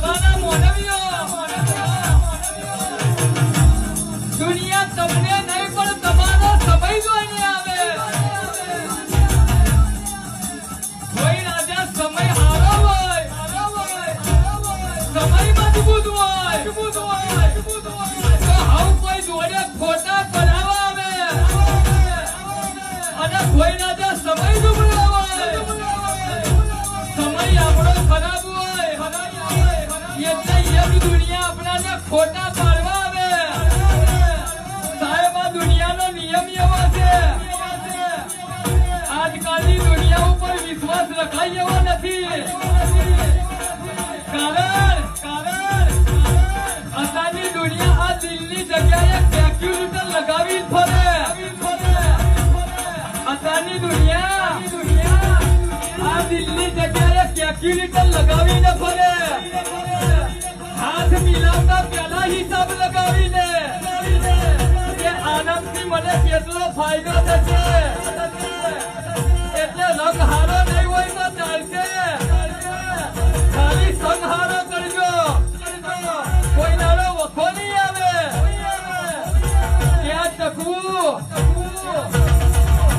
સભાના મોનવીઓ દુનિયા તમને નહીં પણ તમારો સમય જોઈને આવે કોઈ રાજા સમય હારો હોય સમય મજબૂત હોય તો હાવ કોઈ જોડે ખોટા કરાવવા આવે અને કોઈ રાજા સમય ડૂબળો હોય સમય આપણો ખરાબ હોય એટલે એક દુનિયા આપણાને ખોટા પાડવા આવે સાહેબ આ દુનિયાનો નિયમ એવો છે આજકાલની દુનિયા ઉપર વિશ્વાસ રખાય એવો નથી કારણ અત્યારની દુનિયા આ દિલની જગ્યાએ કેલ્ક્યુલેટર લગાવી ફરે અત્યારની દુનિયા આ દિલની જગ્યાએ કેલ્ક્યુલેટર લગાવીને ફરે હાથ મિલાવતા પહેલા હિસાબ લગાવીને કે આનંદથી મને કેટલો ફાયદો થશે એટલે રંગ હારો નહીં હોય તો ચાલશે ખાલી સંગ હારો કરજો કોઈ નાનો વખો નહીં આવે ક્યાં ટકવું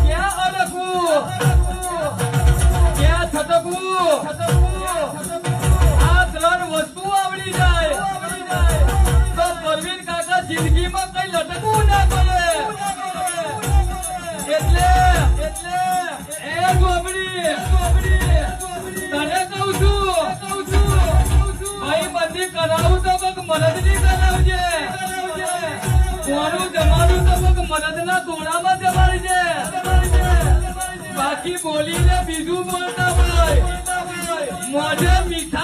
ક્યાં અડકવું ક્યાં છટકવું આ ત્રણ વસ્તુ આવડી જાય તો પરવીન કાકા જિંદગીમાં કઈ લટકવું ના પડે એટલે એ ગોબડી તને કહું છું ભાઈ બધી કરાવું તો કોક મદદની કરાવજે કોનું જમાનું તો કોક મદદના તોડામાં જમાડજે બાકી બોલીને બીજું બોલતા હોય મોઢે મીઠા